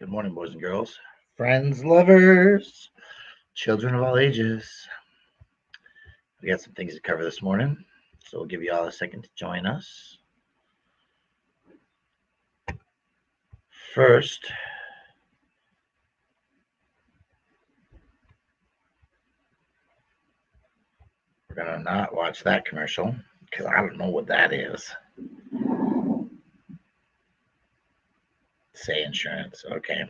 Good morning, boys and girls, friends, lovers, children of all ages. We got some things to cover this morning, so we'll give you all a second to join us. First, we're going to not watch that commercial because I don't know what that is. Say insurance. Okay.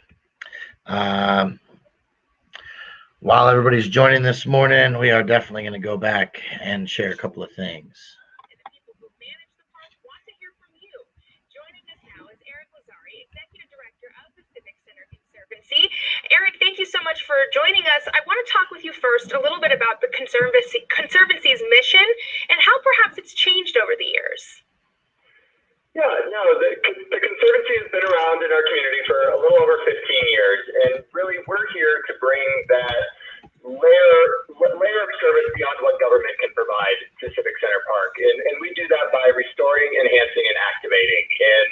While everybody's joining this morning, we are definitely going to go back and share a couple of things. And the people who manage the park want to hear from you. Joining us now is Eric Lazari, Executive Director of the Civic Center Conservancy. Eric, thank you so much for joining us. I want to talk with you first a little bit about the Conservancy's mission and how perhaps it's changed over the years. Yeah, no, the Conservancy has been around in our community for a little over 15 years, and really we're here to bring that layer of service beyond what government can provide to Civic Center Park, and we do that by restoring, enhancing, and activating. And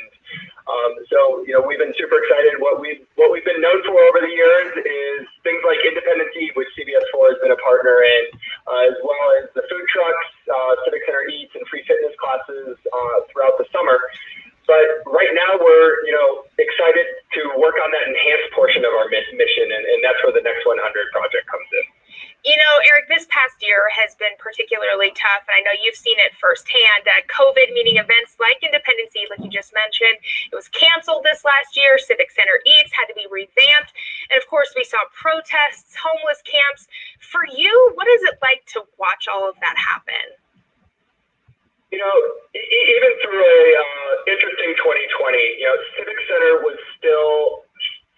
so, we've been super excited. What we've been known for over the years is things like Independence Eve, which CBS4 has been a partner in, as well as the food trucks, Civic Center Eats, and free fitness classes throughout the summer. But right now we're, excited to work on that enhanced portion of our mission, and that's where the Next 100 project comes in. Eric, this past year has been particularly tough, and I know you've seen it firsthand. COVID, meaning events like Independence Eve, like you just mentioned, it was canceled this last year. Civic Center Eats had to be revamped. And of course, we saw protests, homeless camps. For you, what is it like to watch all of that happen? Even through a interesting 2020, Civic Center was still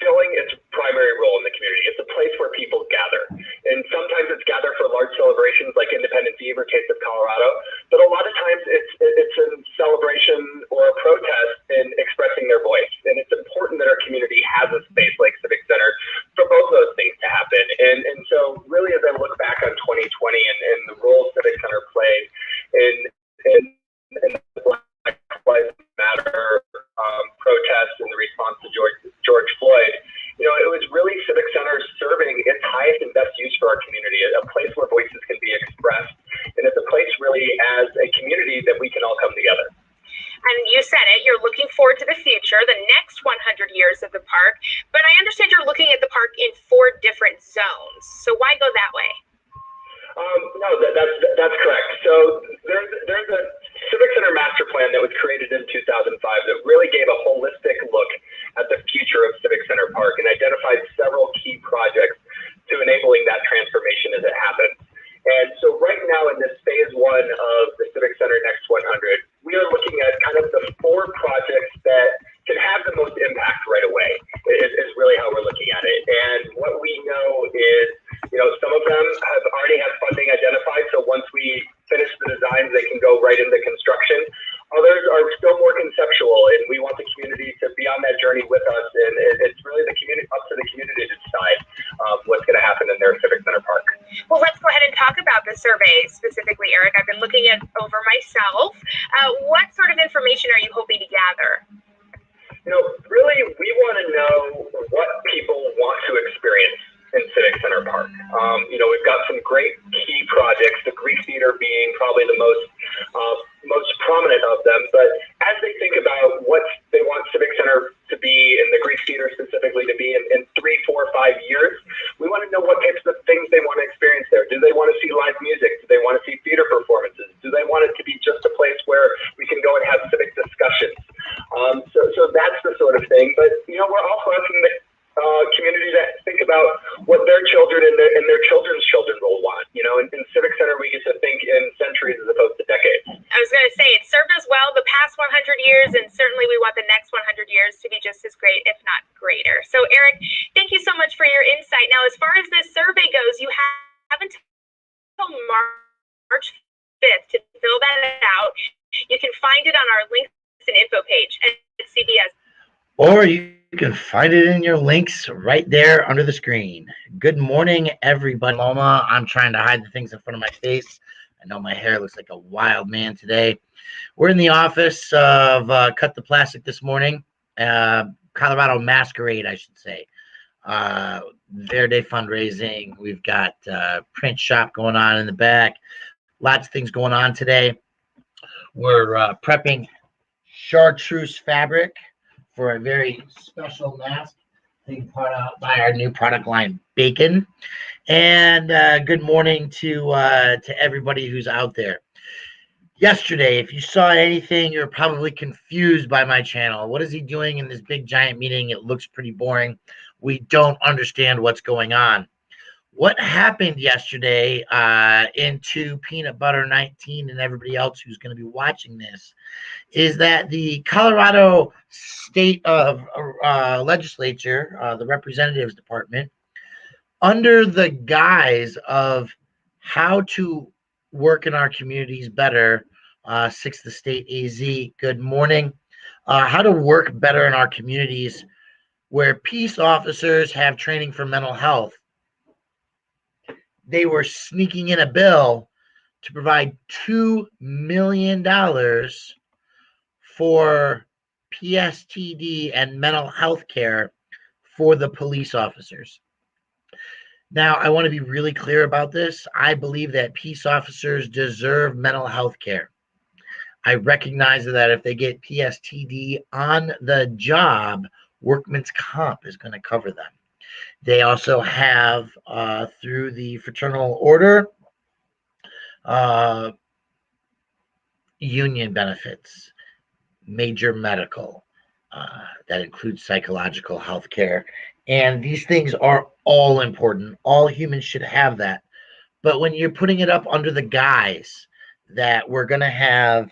filling its primary role in the community. It's a place where people gather. And sometimes it's gather for large celebrations like Independence Eve or Taste of Colorado. But a lot of times it's a celebration or a protest in expressing their voice. And it's important that our community has a space like Civic Center for both those things to happen. And so really as I look back on 2020 and the role Civic Center played in the Black Lives Matter protests in the response to George Floyd, it was really Civic Center serving its highest and best use for our community, a place where voices can be expressed, and it's a place really as a community that we can all come together. And you said it, you're looking forward to the future, the next 100 years of the park, but I understand you're looking at the park in 4 different zones. So why go that way? No, that's correct. So there's a Civic Center master plan that was created in 2005 that really gave a holistic look at the future of Civic Center Park and identified several key projects to enabling that transformation as it happens. And so right now in this phase 1 of the Civic Center Next 100, we are looking at kind of the 4 projects that can have the most impact right away is really how we're looking at it. And what we know is, some of them have already had funding identified. So once we finish the designs, they can go right into construction. Others are still more conceptual, and we want the community to be on that journey with us. And it's really up to the community to decide what's going to happen in their Civic Center Park. Well, let's go ahead and talk about the survey specifically, Eric. I've been looking it over myself. What sort of information are you hoping to gather? Really, we want to know what people want to experience in Civic Center Park. We've got some great key projects, the Greek Theater being probably the most prominent of them. But as they think about what they want Civic Center to be, and the Greek Theater specifically to be in 3, 4, 5 years, we want to know what types of things they want to experience there. Do they want to see live music? Do they want to see theater performances? Do they want it to be just a place where we can go and have civic discussions? So that's the sort of thing. But, we're also asking the community to think about what their children and their children's children will want. In Civic Center, we get to think in centuries as opposed to decades. I was going to say, it served us well the past 100 years, and certainly we want the next 100 years to be just as great, if not greater. So, Eric, thank you so much for your insight. Now, as far as this survey goes, you have until March 5th to fill that out. You can find it on our links and info page at CBS. Or you can find it in your links right there under the screen. Good morning, everybody. Loma, I'm trying to hide the things in front of my face. I know my hair looks like a wild man today. We're in the office of Cut the Plastic this morning. Colorado Masquerade, I should say. Verde fundraising. We've got print shop going on in the back. Lots of things going on today. We're prepping chartreuse fabric for a very special mask being put out by our new product line, Bacon. And good morning to everybody who's out there. Yesterday, if you saw anything, you're probably confused by my channel. What is he doing in this big giant meeting? It looks pretty boring. We don't understand what's going on. What happened yesterday into Peanut Butter 19 and everybody else who's going to be watching this is that the Colorado State of Legislature, the Representatives Department, under the guise of how to work in our communities better, 6th the State AZ, good morning, how to work better in our communities where peace officers have training for mental health. They were sneaking in a bill to provide $2 million for PSTD and mental health care for the police officers. Now, I want to be really clear about this. I believe that peace officers deserve mental health care. I recognize that if they get PSTD on the job, workman's comp is going to cover them. They also have, through the fraternal order, union benefits, major medical, that includes psychological health care. And these things are all important. All humans should have that. But when you're putting it up under the guise that we're going to have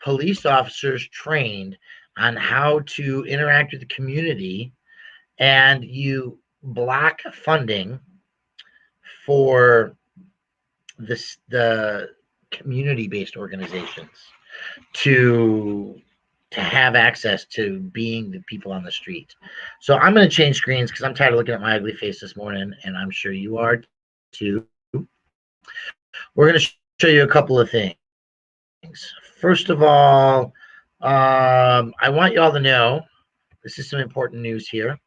police officers trained on how to interact with the community, and you block funding for the community-based organizations to have access to being the people on the street. So I'm going to change screens because I'm tired of looking at my ugly face this morning, and I'm sure you are too. We're going to show you a couple of things. First of all, I want you all to know, this is some important news here.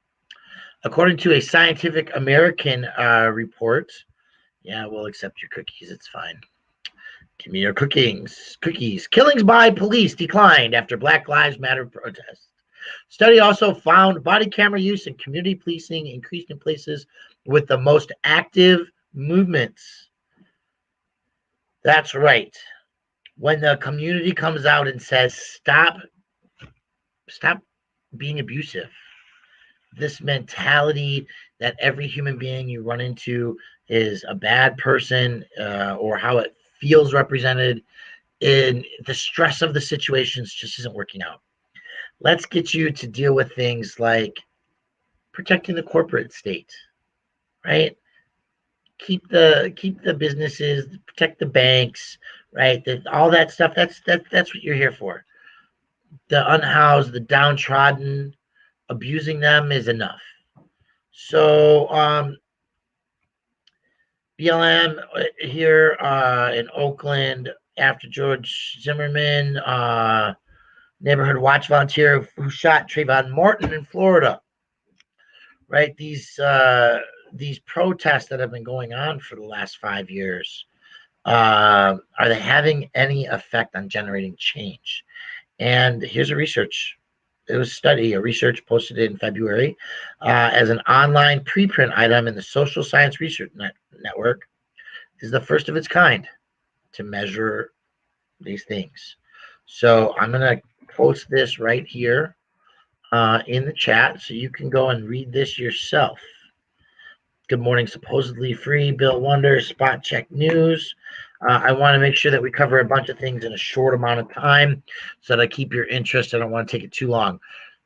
According to a Scientific American report, yeah, we'll accept your cookies, it's fine. Give me your cookies. Killings by police declined after Black Lives Matter protests. Study also found body camera use and community policing increased in places with the most active movements. That's right. When the community comes out and says, stop being abusive. This mentality that every human being you run into is a bad person, or how it feels represented in the stress of the situations just isn't working out. Let's get you to deal with things like protecting the corporate state, right? Keep the businesses, protect the banks, right? All that stuff. That's what you're here for. The unhoused, the downtrodden, abusing them is enough. So BLM here in Oakland, after George Zimmerman, neighborhood watch volunteer who shot Trayvon Martin in Florida. Right, these protests that have been going on for the last 5 years, are they having any effect on generating change? And here's a research. It was a research posted in February as an online preprint item in the Social Science Research Network, is the first of its kind to measure these things. So I'm going to post this right here in the chat so you can go and read this yourself. Good morning, supposedly free, Bill Wonder, Spot Check News. I want to make sure that we cover a bunch of things in a short amount of time so that I keep your interest. I don't want to take it too long.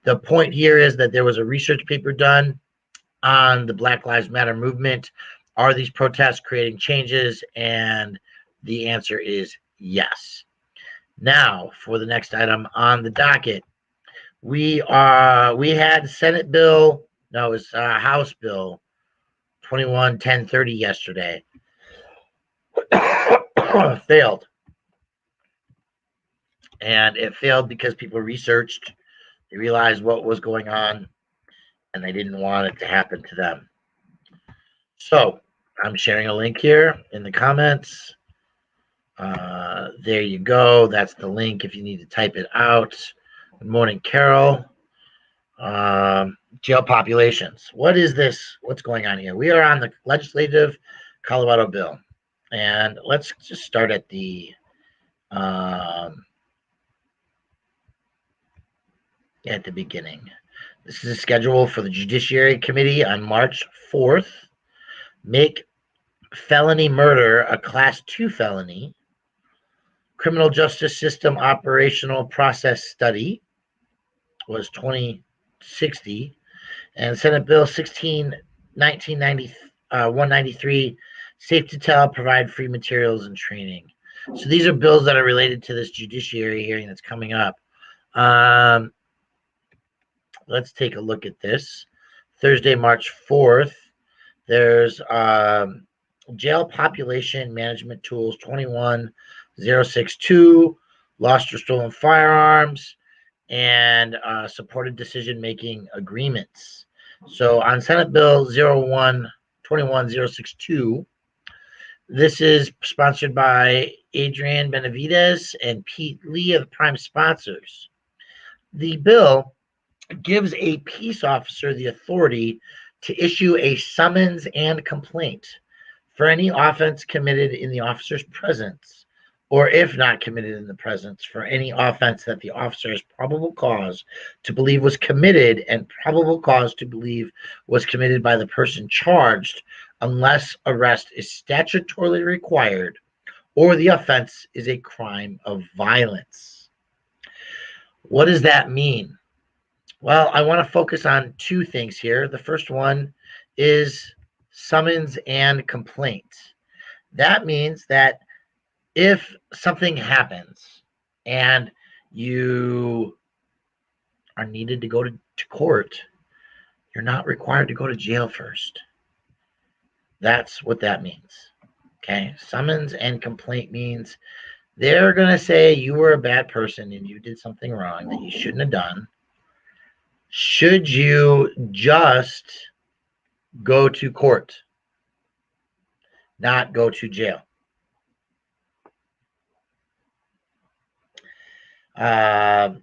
The point here is that there was a research paper done on the Black Lives Matter movement. Are these protests creating changes? And the answer is yes. Now, for the next item on the docket, we had Senate Bill, no, it was House Bill 21-1030 yesterday. Failed. And it failed because people researched, they realized what was going on, and they didn't want it to happen to them. So I'm sharing a link here in the comments. There you go. That's the link if you need to type it out. Good morning, Carol. Jail populations. What is this? What's going on here? We are on the legislative Colorado bill. And let's just start at the beginning. This is a schedule for the Judiciary Committee on March 4th. Make felony murder a Class 2 felony. Criminal Justice System Operational Process Study was 2060. And Senate Bill 193, Safe to Tell, Provide Free Materials and Training. So these are bills that are related to this judiciary hearing that's coming up. Let's take a look at this. Thursday, March 4th, there's Jail Population Management Tools 21062, Lost or Stolen Firearms, and Supported Decision-Making Agreements. So on Senate Bill 21062, this is sponsored by Adrian Benavides and Pete Lee of the prime sponsors. The bill gives a peace officer the authority to issue a summons and complaint for any offense committed in the officer's presence, or if not committed in the presence, for any offense that the officer has probable cause to believe was committed and probable cause to believe was committed by the person charged, unless arrest is statutorily required or the offense is a crime of violence. What does that mean? Well, I want to focus on two things here. The first one is summons and complaint. That means that if something happens and you are needed to go to court, you're not required to go to jail first. That's what that means. Okay, summons and complaint means they're going to say you were a bad person and you did something wrong that you shouldn't have done. Should you just go to court, not go to jail? That's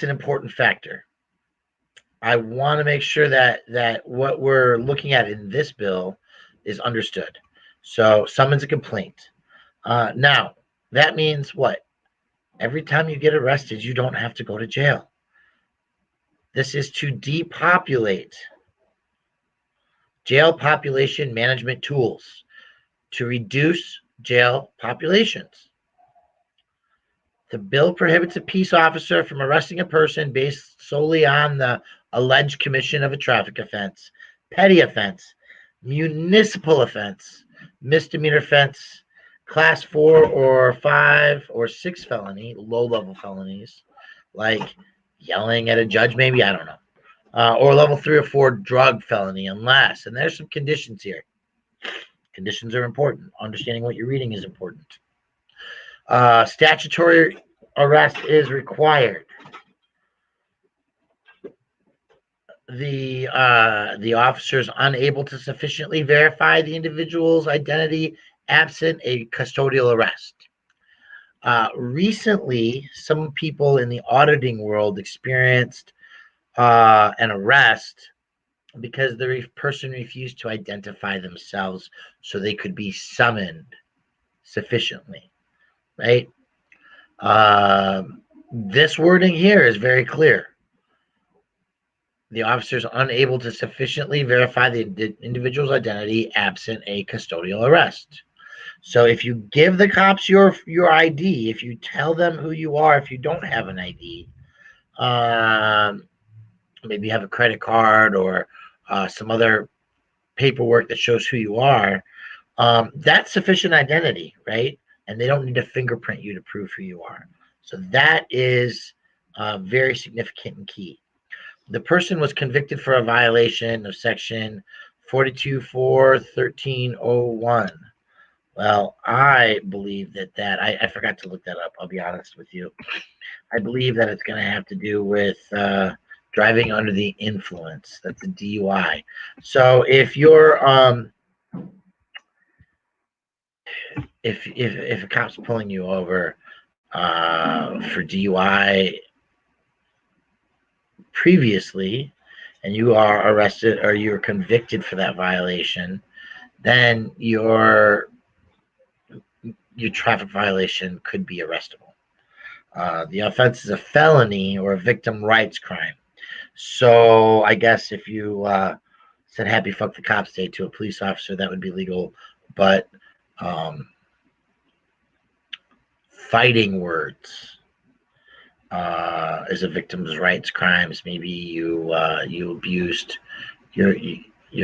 an important factor. I want to make sure that what we're looking at in this bill is understood. So summons a complaint. Now, that means what? Every time you get arrested, you don't have to go to jail. This is to depopulate jail population management tools to reduce jail populations. The bill prohibits a peace officer from arresting a person based solely on the alleged commission of a traffic offense, petty offense, municipal offense, misdemeanor offense, class 4 or 5 or 6 felony, low-level felonies, like yelling at a judge, maybe, I don't know, or level 3 or 4 drug felony, unless, and there's some conditions here. Conditions are important. Understanding what you're reading is important. Statutory arrest is required. The officer is unable to sufficiently verify the individual's identity absent a custodial arrest. Recently, some people in the auditing world experienced an arrest because the person refused to identify themselves so they could be summoned sufficiently, right? This wording here is very clear. The officer is unable to sufficiently verify the individual's identity absent a custodial arrest. So if you give the cops your ID, if you tell them who you are, if you don't have an ID, maybe you have a credit card or some other paperwork that shows who you are, that's sufficient identity, right? And they don't need to fingerprint you to prove who you are. So that is very significant and key. The person was convicted for a violation of section 42.4.1301. Well, I believe that I forgot to look that up. I'll be honest with you. I believe that it's going to have to do with driving under the influence. That's a DUI. So if a cop's pulling you over for DUI previously, and you are arrested or you're convicted for that violation, then your traffic violation could be arrestable. The offense is a felony or a victim rights crime. So I guess if you said "Happy Fuck the Cops Day" to a police officer, that would be legal. But fighting words is a victim's rights crimes. Maybe you abused your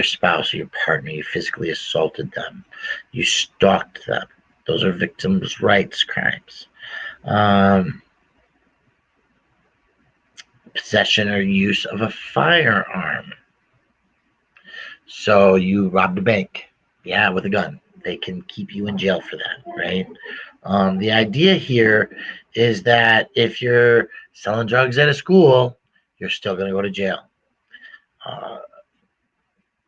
spouse or your partner. You physically assaulted them. You stalked them. Those are victims' rights crimes. Possession or use of a firearm. So you robbed a bank, yeah, with a gun. They can keep you in jail for that, right? The idea here is that if you're selling drugs at a school, you're still going to go to jail.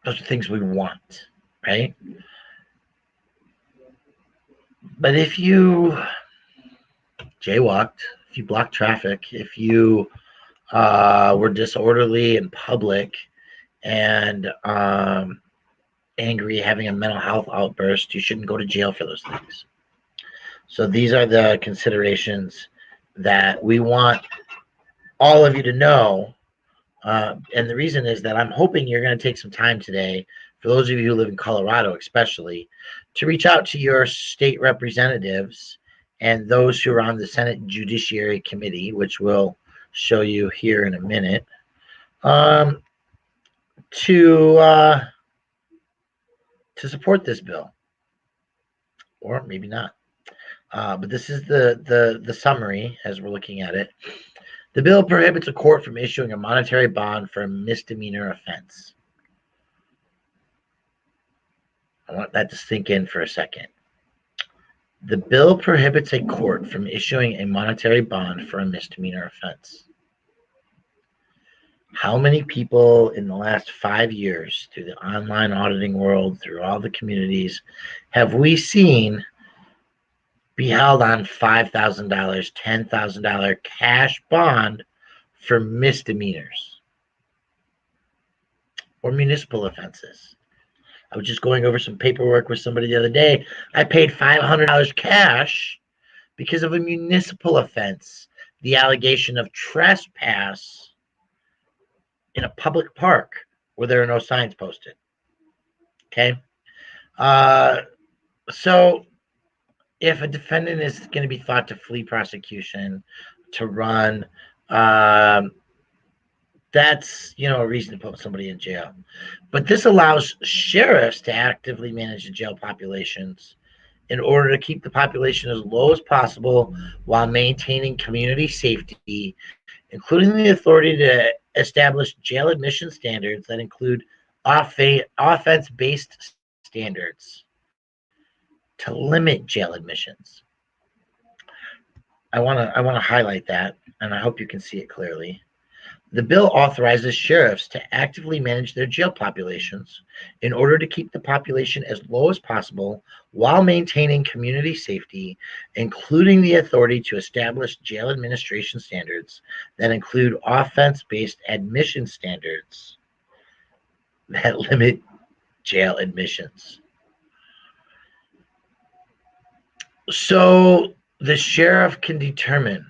Those are things we want, right? But if you jaywalked, if you blocked traffic, if you were disorderly in public and angry, having a mental health outburst, you shouldn't go to jail for those things. So these are the considerations that we want all of you to know. And the reason is that I'm hoping you're going to take some time today, for those of you who live in Colorado especially, to reach out to your state representatives and those who are on the Senate Judiciary Committee, which we'll show you here in a minute, to support this bill, or maybe not. But this is the summary as we're looking at it. The bill prohibits a court from issuing a monetary bond for a misdemeanor offense. I want that to sink in for a second. The bill prohibits a court from issuing a monetary bond for a misdemeanor offense. How many people in the last 5 years, through the online auditing world, through all the communities, have we seen be held on $5,000, $10,000 cash bond for misdemeanors or municipal offenses? I was just going over some paperwork with somebody the other day. I paid $500 cash because of a municipal offense, the allegation of trespass in a public park where there are no signs posted. Okay? So if a defendant is going to be thought to flee prosecution, to run, that's a reason to put somebody in jail. But this allows sheriffs to actively manage the jail populations in order to keep the population as low as possible while maintaining community safety, including the authority to establish jail admission standards that include offense-based standards to limit jail admissions. I want to highlight that, and I hope you can see it clearly. The bill authorizes sheriffs to actively manage their jail populations in order to keep the population as low as possible while maintaining community safety, including the authority to establish jail administration standards that include offense-based admission standards that limit jail admissions. So the sheriff can determine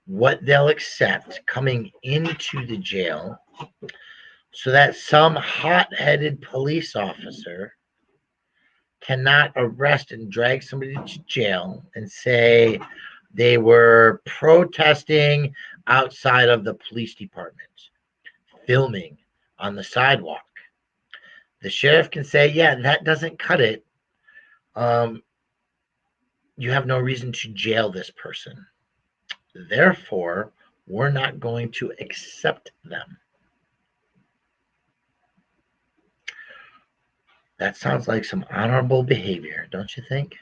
what they'll accept coming into the jail so that some hot-headed police officer cannot arrest and drag somebody to jail and say they were protesting outside of the police department, filming on the sidewalk. The sheriff can say, yeah, that doesn't cut it. You have no reason to jail this person. Therefore, we're not going to accept them. That sounds like some honorable behavior, don't you think?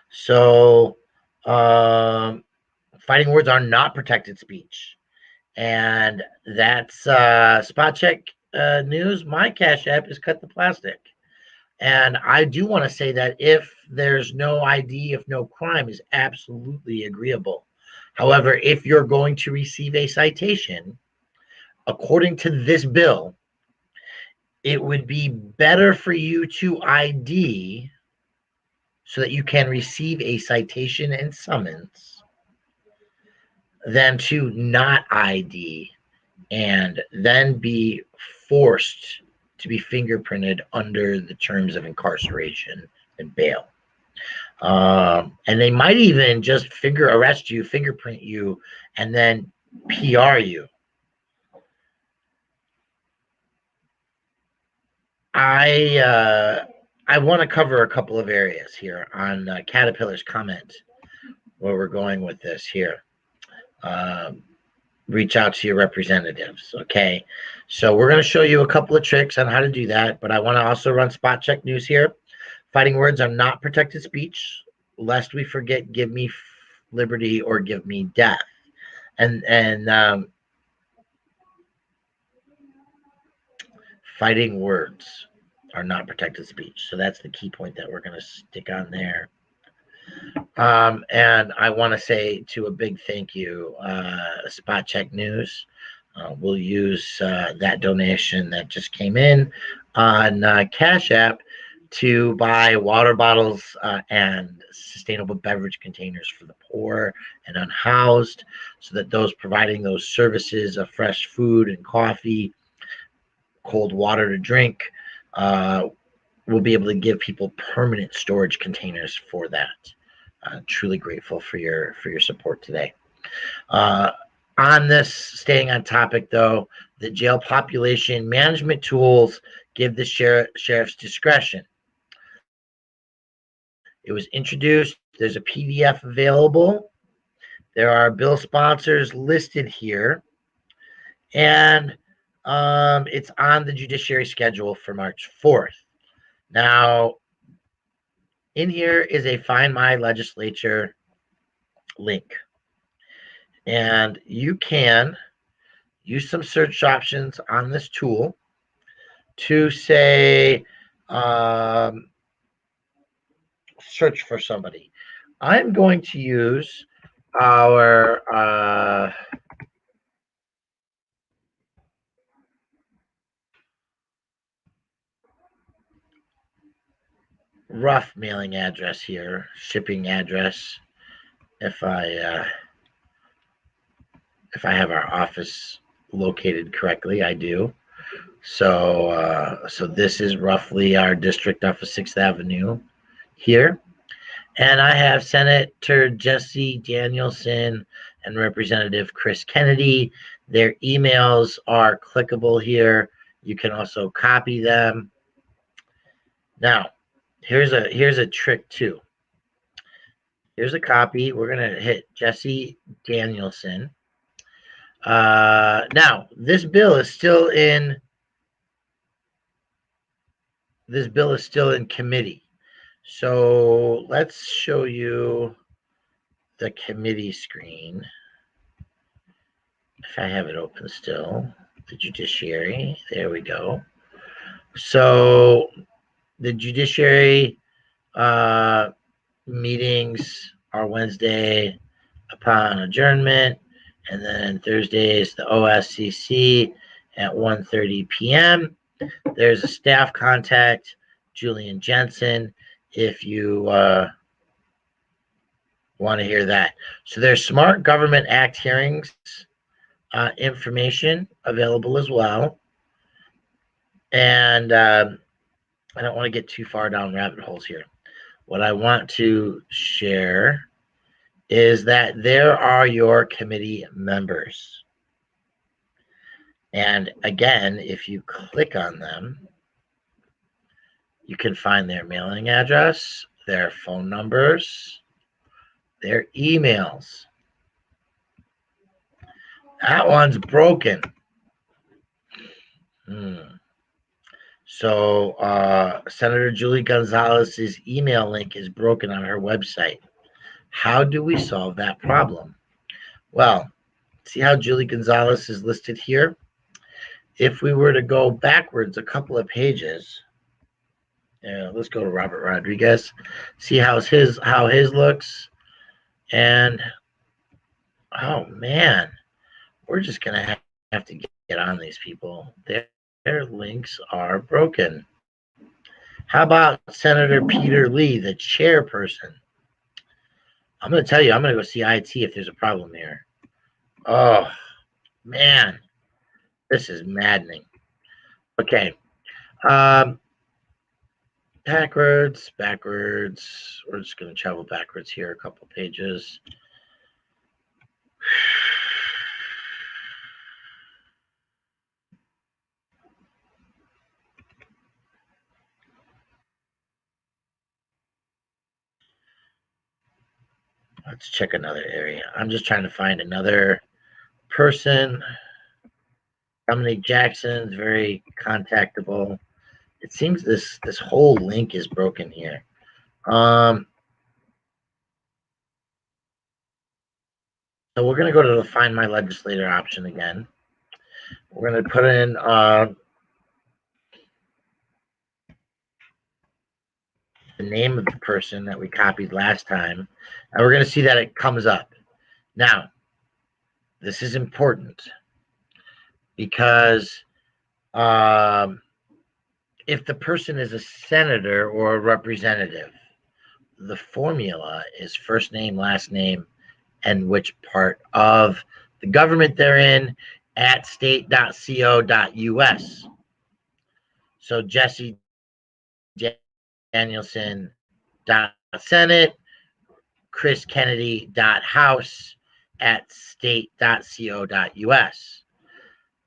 So, fighting words are not protected speech. And that's Spot Check News. My Cash App is Cut the Plastic. And I do want to say that if there's no ID, if no crime, is absolutely agreeable. However, if you're going to receive a citation, according to this bill, it would be better for you to ID so that you can receive a citation and summons than to not ID and then be forced to be fingerprinted under the terms of incarceration and bail. And they might even just arrest you, fingerprint you, and then PR you. I want to cover a couple of areas here on Caterpillar's comment where we're going with this here. Reach out to your representatives. Okay. So we're going to show you a couple of tricks on how to do that, but I want to also run Spot Check News here. Fighting words are not protected speech, lest we forget, give me liberty or give me death. And fighting words are not protected speech. So that's the key point that we're going to stick on there. And I want to say to a big thank you, Spot Check News. We'll use that donation that just came in on Cash App to buy water bottles and sustainable beverage containers for the poor and unhoused, so that those providing those services of fresh food and coffee, cold water to drink, will be able to give people permanent storage containers for that. Truly grateful for your support today. On this, staying on topic though, the jail population management tools give the sheriff's discretion. It was introduced. There's a PDF available. There are bill sponsors listed here, and it's on the judiciary schedule for March 4th. Now, in here is a Find My Legislature link. And you can use some search options on this tool to say, search for somebody. I'm going to use our rough mailing address here, shipping address. If I have our office located correctly, I do. So this is roughly our district off of 6th Avenue here. And I have Senator Jesse Danielson and Representative Chris Kennedy. Their emails are clickable here. You can also copy them. Now, here's a trick too. Here's a copy. We're going to hit Jesse Danielson. Now, this bill is still in committee. So let's show you the committee screen. If I have it open still, the judiciary, there we go. So the judiciary meetings are Wednesday upon adjournment, and then Thursday is the OSCC at 1:30 p.m. There's a staff contact, Julian Jensen, if you want to hear that. So there's Smart Government Act hearings information available as well. And I don't want to get too far down rabbit holes here. What I want to share is that there are your committee members. And again, if you click on them, you can find their mailing address, their phone numbers, their emails. That one's broken. So Senator Julie Gonzalez's email link is broken on her website. How do we solve that problem? Well, see how Julie Gonzalez is listed here? If we were to go backwards a couple of pages, let's go to Robert Rodriguez. See how his looks, and oh man, we're just gonna have to get on these people. Their links are broken. How about Senator Peter Lee, the chairperson? I'm going to tell you, I'm going to go see IT if there's a problem here. Oh, man. This is maddening. Okay. Backwards. We're just going to travel backwards here a couple pages. Let's check another area. I'm just trying to find another person. Dominique Jackson's very contactable. It seems this whole link is broken here. So we're going to go to the Find My Legislator option again. We're going to put in the name of the person that we copied last time, and we're going to see that it comes up. Now, this is important because if the person is a senator or a representative, the formula is first name, last name, and which part of the government they're in at state.co.us. So Jesse Danielson Senate, Chris Kennedy House at state.co.us.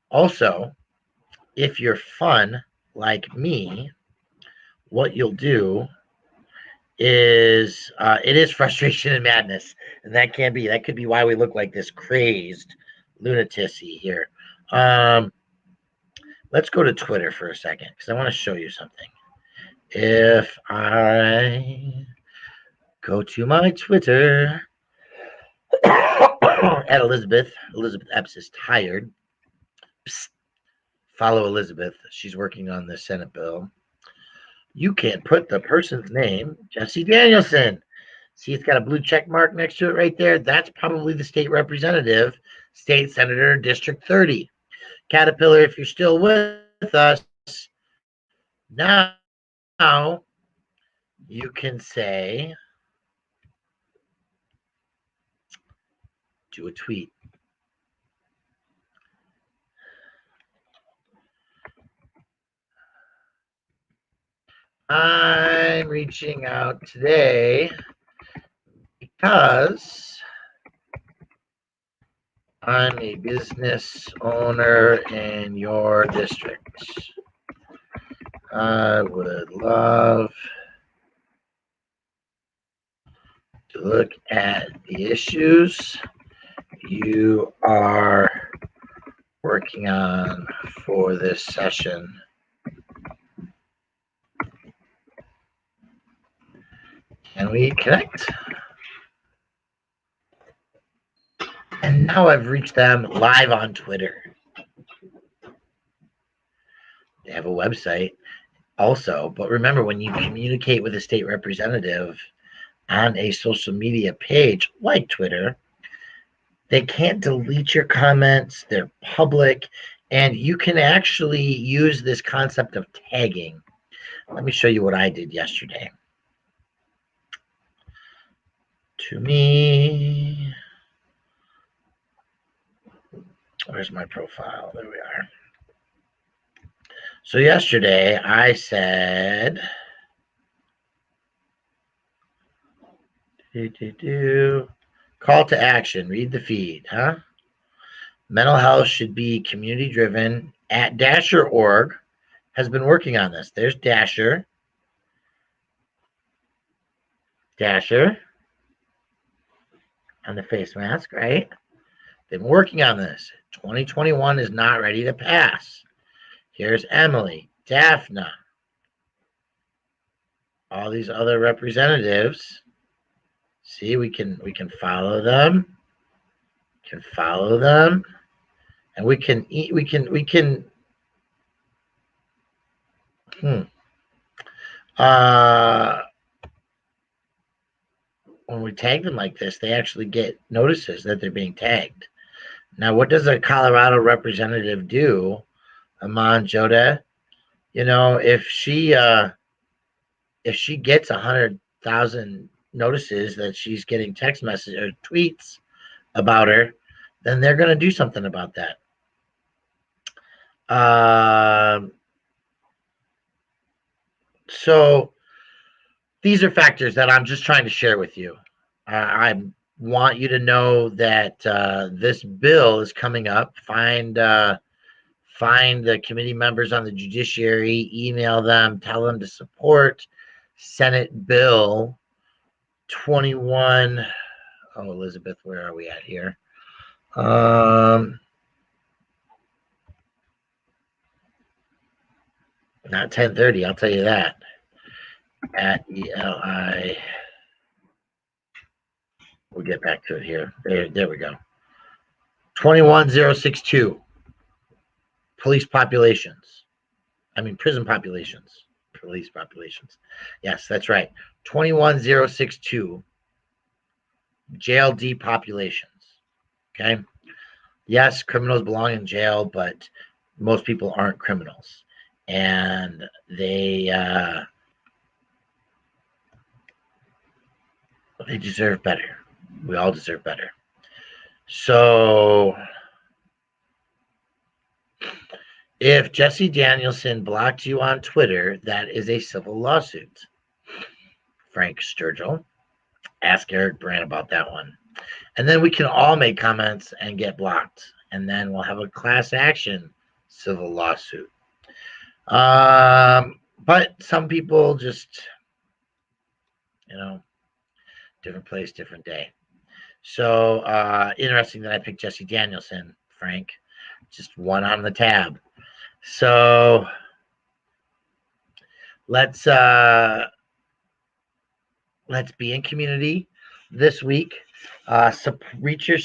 Also, if you're fun like me, what you'll do is it is frustration and madness, and that could be why we look like this crazed lunaticity here. Let's go to Twitter for a second because I want to show you something. If I go to my Twitter at Elizabeth Epps is tired. Psst. Follow Elizabeth. She's working on the Senate bill. You can't put the person's name, Jesse Danielson. See, it's got a blue check mark next to it right there. That's probably the state representative, state senator, District 30. Caterpillar, if you're still with us, now you can say, do a tweet. I'm reaching out today because I'm a business owner in your district. I would love to look at the issues you are working on for this session. Can we connect? And now I've reached them live on Twitter. They have a website also, but remember, when you communicate with a state representative on a social media page like Twitter, they can't delete your comments. They're public, and you can actually use this concept of tagging. Let me show you what I did yesterday. To me, where's my profile? There we are. So yesterday I said, call to action, read the feed, huh? Mental health should be community driven. At Dasher.org has been working on this. There's Dasher on the face mask, right? They've been working on this. 2021 is not ready to pass. Here's Emily. Daphne, all these other representatives. See, we can follow them. Can follow them, and we can eat. We can. Uh, when we tag them like this, they actually get notices that they're being tagged. Now, what does a Colorado representative do, Aman Joda? If she gets 100,000 notices that she's getting text messages or tweets about her, then they're going to do something about that. So these are factors that I'm just trying to share with you. I want you to know that this bill is coming up. Find the committee members on the judiciary, email them, tell them to support Senate Bill 21. Oh, Elizabeth, where are we at here? Not 10:30, I'll tell you that. At ELI. We'll get back to it here. There we go. 21062. Prison populations. Police populations. Yes, that's right. 21062. Jail depopulations. Okay. Yes, criminals belong in jail, but most people aren't criminals. And they deserve better. We all deserve better. So if Jesse Danielson blocked you on Twitter, that is a civil lawsuit. Frank Sturgill. Ask Eric Brand about that one. And then we can all make comments and get blocked. And then we'll have a class action civil lawsuit. But some people just, different place, different day. So interesting that I picked Jesse Danielson, Frank. Just one on the tab. So let's be in community this week. Reach your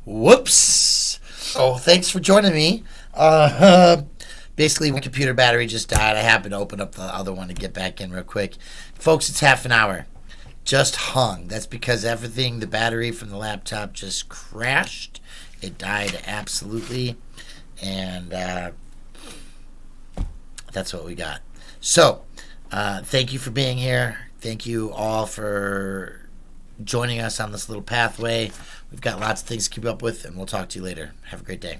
Whoops. Oh, thanks for joining me. Basically, my computer battery just died. I happened to open up the other one to get back in real quick. Folks, it's half an hour. Just hung. That's because the battery from the laptop just crashed. It died absolutely. And that's what we got. So, thank you for being here. Thank you all for joining us on this little pathway. We've got lots of things to keep up with, and we'll talk to you later. Have a great day.